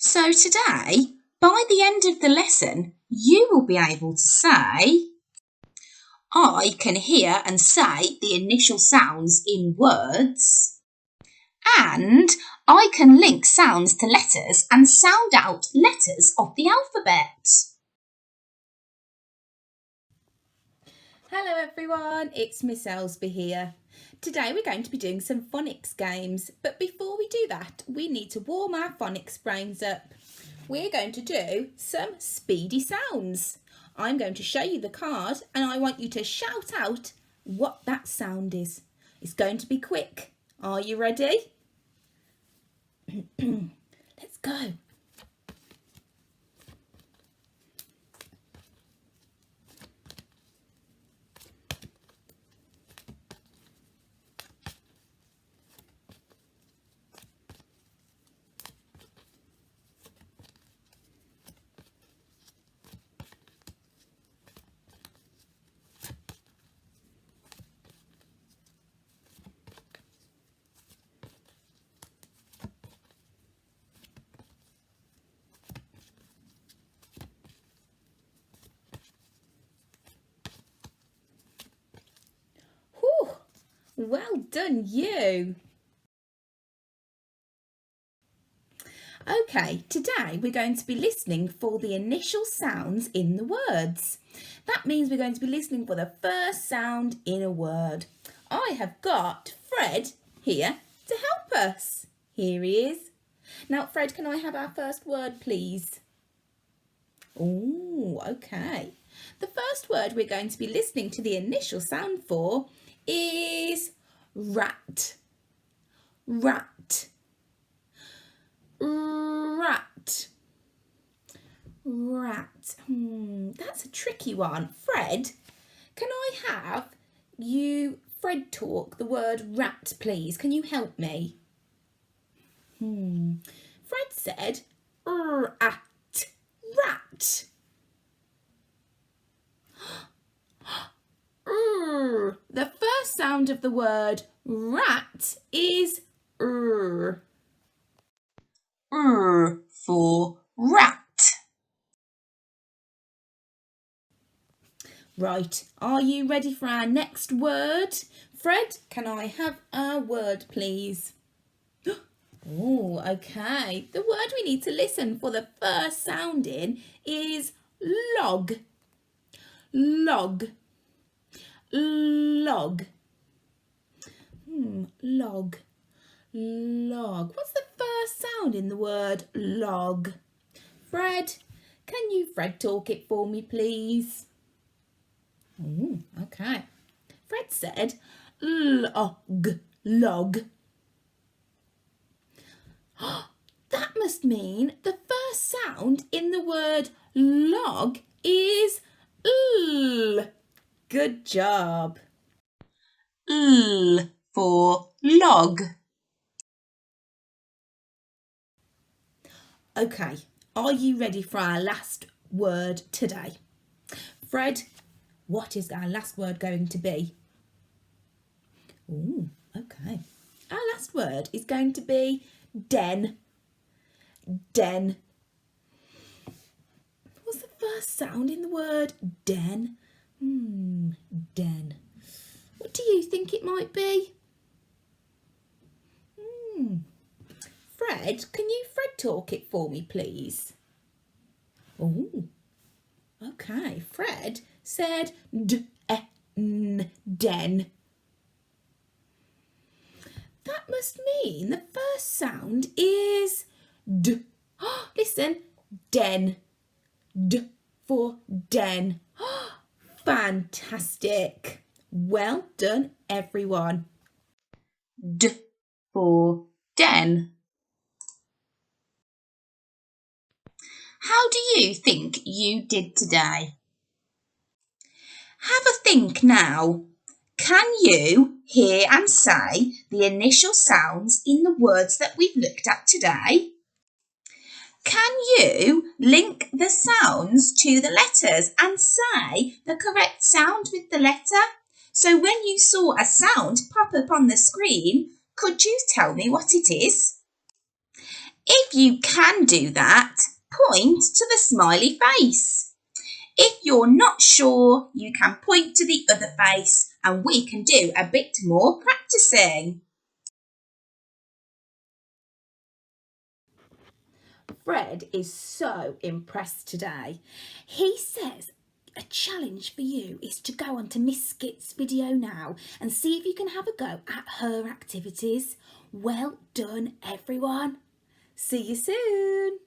So today, by the end of the lesson, you will be able to say, I can hear and say the initial sounds in words, and I can link sounds to letters and sound out letters of the alphabet. Hello everyone, it's Miss Elsby here. Today we're going to be doing some phonics games, but before we do that, we need to warm our phonics brains up. We're going to do some speedy sounds. I'm going to show you the card and I want you to shout out what that sound is. It's going to be quick. Are you ready? Let's go. Whew, well done you. Okay, today we're going to be listening for the initial sounds in the words. That means we're going to be listening for the first sound in a word. I have got Fred here to help us. Here he is. Now, Fred, can I have our first word, please? Oh, okay. The first word we're going to be listening to the initial sound for is rat. Rat. Rat. Rat. That's a tricky one. Fred, can I have you, Fred, talk the word rat, please? Can you help me? Fred said rat. Rat. The first sound of the word rat is For rat. Right, are you ready for our next word? Fred, can I have a word, please? Oh, okay. The word we need to listen for the first sound in is log. Log. Log. Log. Log. What's the first sound in the word log? Fred, can you Fred talk it for me, please? Okay. Fred said log. Log. That must mean the first sound in the word log is l. Good job. L for log. Okay, are you ready for our last word today? Fred, what is our last word going to be? Oh, okay. Our last word is going to be den. Den. What's the first sound in the word den? Den. What do you think it might be? Fred, can you Fred talk it for me, please? Oh, okay. Fred said den. That must mean the first sound is d. Listen, den. D for den. Fantastic. Well done, everyone. D for den. How do you think you did today? Have a think now. Can you hear and say the initial sounds in the words that we've looked at today? Can you link the sounds to the letters and say the correct sound with the letter? So when you saw a sound pop up on the screen, could you tell me what it is? If you can do that, point to the smiley face. If you're not sure, you can point to the other face and we can do a bit more practicing. Fred is so impressed today. He says a challenge for you is to go onto Miss Skit's video now and see if you can have a go at her activities. Well done, everyone. See you soon.